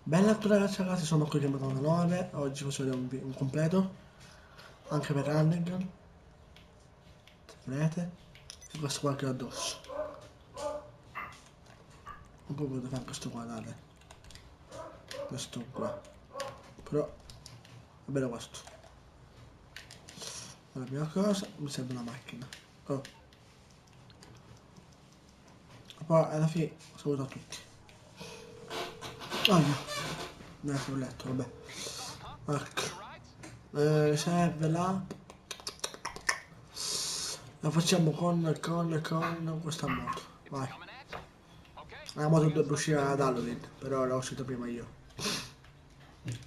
Bella a tutti ragazzi, sono qui che 9. Oggi vi vedere un completo, anche per Hannigan, se volete, e questo qua che ho addosso. Un po' potete fare questo qua, date. Questo qua. Però, è bello questo. La prima cosa, mi serve una macchina. Oh. E poi alla fine saluto a tutti. Oh no, mi ha letto, vabbè. Ecco. Serve la facciamo con questa moto. Vai. La moto dovrebbe uscire ad Halloween, però l'ho uscita prima io.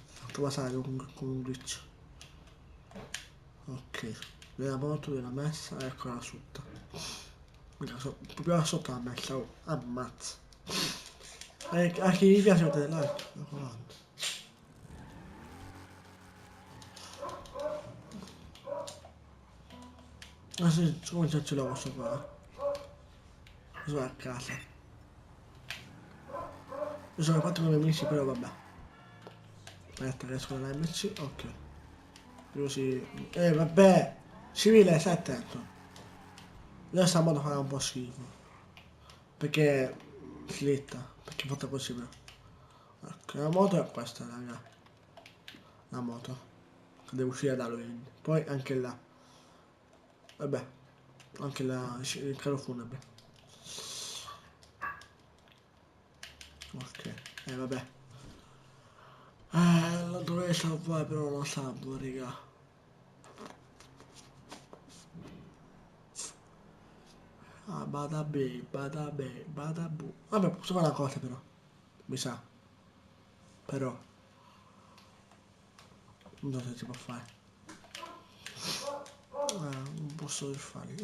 Fatto passare con un glitch. Ok. La moto l'ho messa, eccola sotto. Proprio là sotto l'ha messa, oh, ammazza. A chi gli piace mettere like, mi raccomando. Ma se come ce l'ho questo qua? Sono a casa. Io sono fatto con i miei amici, però vabbè. Aspetta che esco dall'MC, ok. Così. Vabbè! Civile, stai attento. Io sta moto fa un po' schifo. Perché slitta. Perché è fatta così però. Ecco, la moto è questa, raga. La moto. Che deve uscire da Halloween. Poi anche là. Vabbè. Anche là il carro funebre. Ok. Vabbè. Lo dovrei salvare però non lo salvo, raga. Ah, bada bu. Vabbè, posso fare una cosa però. Mi sa. Però. Non so se si può fare. Non posso fare.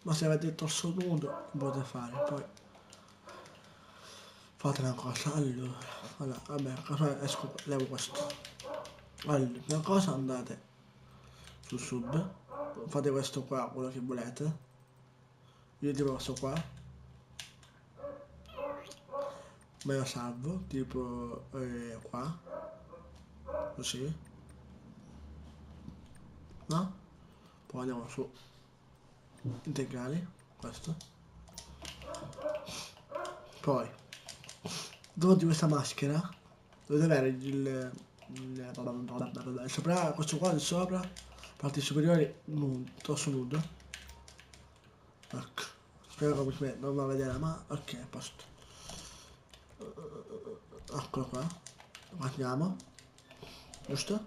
Ma se avete il torso nudo, potete fare. Poi fate una cosa. Allora, vabbè, cosa esco, levo questo. Allora, prima cosa andate sul sub. Fate questo qua, quello che volete. Io tipo questo qua. Me lo salvo, tipo qua. Così. No? Poi andiamo su integrali. Questo. Poi, dopo di questa maschera, dovete avere sopra, questo qua di sopra, parti superiori, torso nudo. Ecco, spero che non va a vedere, ma ok, a posto. Eccolo qua, guardiamo, giusto?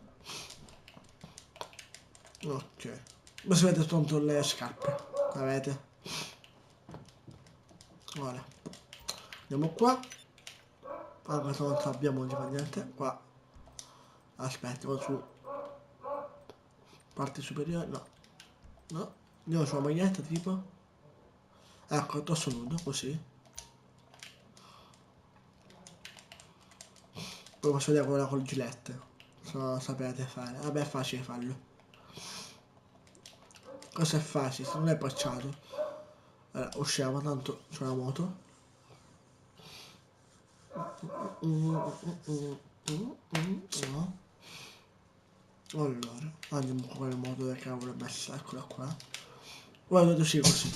Ok, ma si vede soltanto le scarpe, avete? Ora, andiamo qua, questa volta abbiamo di niente, qua, aspetta, vado su, parti superiori, no, no, andiamo sulla maglietta tipo, ecco, torso nudo, così. Poi posso vedere quella col gilet, se non lo sapete fare, vabbè è facile farlo. Questo è facile, se non è pacciato. Allora, usciamo, tanto c'è una moto. No. Allora, andiamo con quale moto che cavolo è messa, eccola qua. Guardate sì così.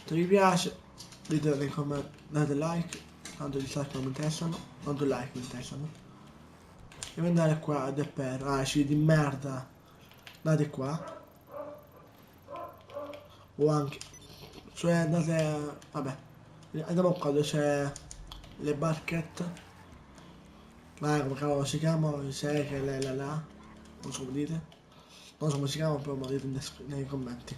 Se vi piace, dite nei commenti, date like, tanto gli like non mi interessano, tanto like mi interessano. Devo andare qua ad per, ci di merda. Date qua. O anche, cioè andate, vabbè, andiamo qua dove c'è le barchette. Come cavolo si chiama? Sai che lei là, non so come dite. Non so come si chiama, però me lo dite nei commenti.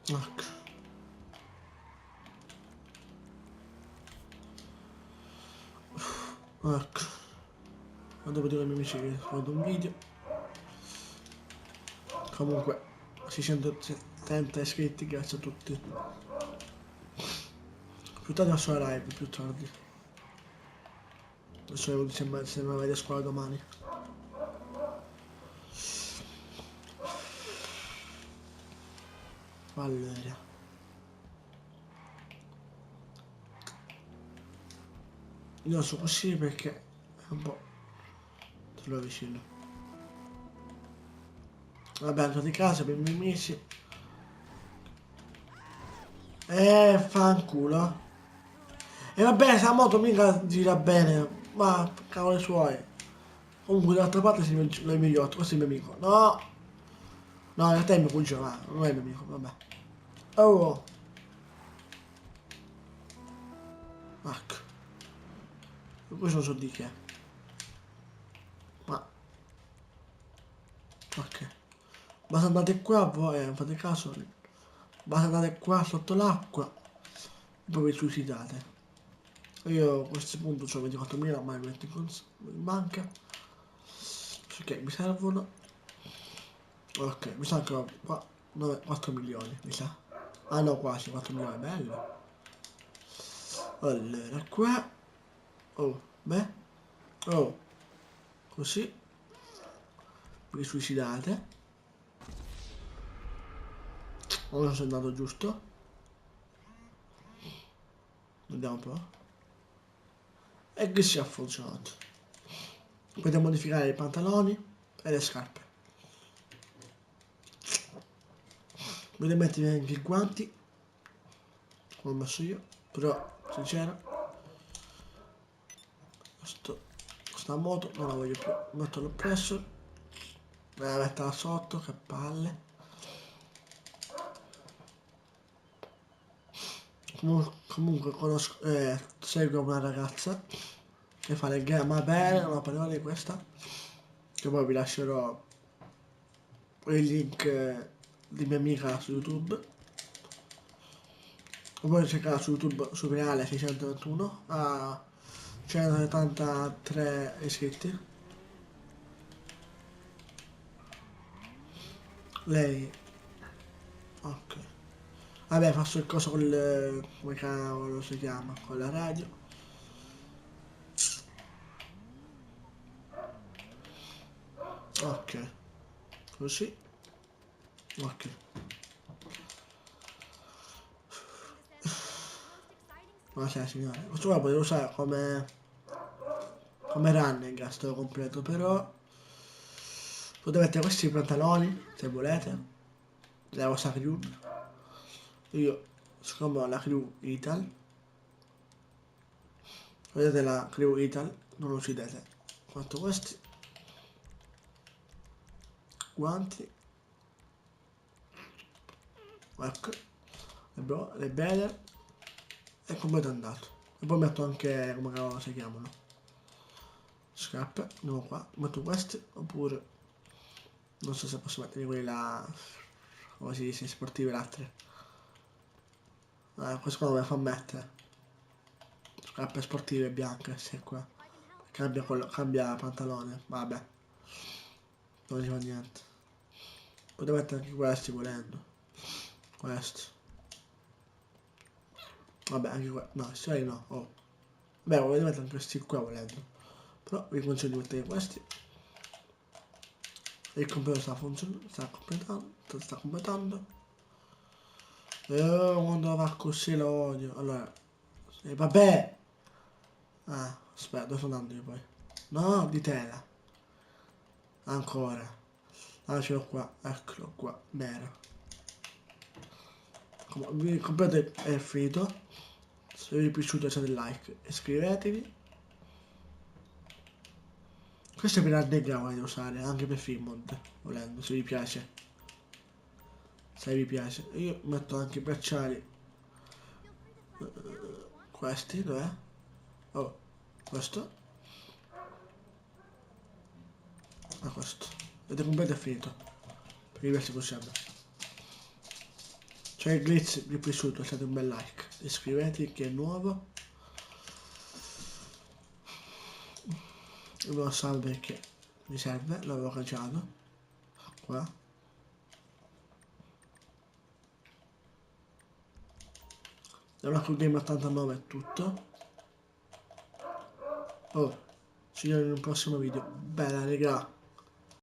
Ecco. Ecco. Ma devo dire ai miei amici che ho fatto un video. Comunque, 670 iscritti, grazie a tutti. Più tardi faccio la live, più tardi. Adesso devo dire se non avete scuola domani. Allora. Io non so così perché è un po'... te lo avvicino. Vabbè, entro di casa per i miei amici. Fanculo. E vabbè, sta moto mica gira bene. Ma cavoli suoi. Comunque dall'altra parte si lo migliotto, questo è il mio amico. No! No, in realtà è il mio cugino, ma non è il mio amico, vabbè. Oh! Ecco. Questo non so di che. Ma... ok. Basta andate qua, voi fate caso. Basta andare qua sotto l'acqua. E poi vi suicidate. Io a questo punto ho 24.000, ma li metto in banca. Ok, mi servono. Ok, mi sa che ho qua 4 milioni, mi sa. Ah no, quasi 4 milioni, bello. Allora, qua. Oh, beh. Oh, così. Vi suicidate. Ora sono andato giusto. Vediamo un po'. E che si è funzionato. Potete modificare i pantaloni e le scarpe. Potete mettere anche i guanti. Come ho messo io. Però, sincero. Questa moto non la voglio più. Metterlo presso. Me la metterla sotto, che palle. Comunque conosco, seguo una ragazza che fa le gare, ma bene, una parola di questa. Che poi vi lascerò il link di mia amica su YouTube. O poi cercare su YouTube su Reale 621 a 173 iscritti. Lei, ok. Vabbè, faccio il coso con il, come cavolo si chiama, con la radio. Ok, così. Ok. Buonasera signore. Questo qua lo potevo usare come running a sto completo, però potete mettere questi pantaloni se volete. La vostra crew. Io, siccome ho la crew Ital, vedete la crew Ital, non lo uccidete. Quanto questi guanti, ecco, le belle e completo andato. E poi metto anche, come cavolo si chiamano, scarpe, andiamo qua, metto questi, oppure, non so se posso mettere quelli là, come si dice, sportive l'altre. Questo qua non me la fa mettere. Scarpe sportive bianche, sì qua. Cambia pantalone, vabbè, non si fa niente. Potete mettere anche questi volendo. Questo. Vabbè, anche qua. No, sei no. Oh. Beh, volete mettere anche questi qua volendo. Però vi consiglio di mettere questi. Il computer sta funzionando, sta completando. Quando va così lo odio. Allora, vabbè. Ah, aspetta, dove sto andando io poi? No, di tela. Ancora. Ah, ce l'ho qua, eccolo qua, nero. Il computer è finito. Se vi è piaciuto lasciate il like, iscrivetevi. Questo è per underground da usare, anche per Filmod, volendo, se vi piace. Se vi piace. Io metto anche i bracciali. Questi, dov'è? Oh, questo. Ah, questo. Vedete completo è finito. Per diverse possiamo. Cioè il glitch vi è piaciuto, lasciate un bel like. Iscrivetevi che è nuovo. Io ve lo so perché mi serve, l'avevo cancellato. Qua. Dall'Acro Game 89 è tutto. Oh, ci vediamo in un prossimo video. Bella, raga.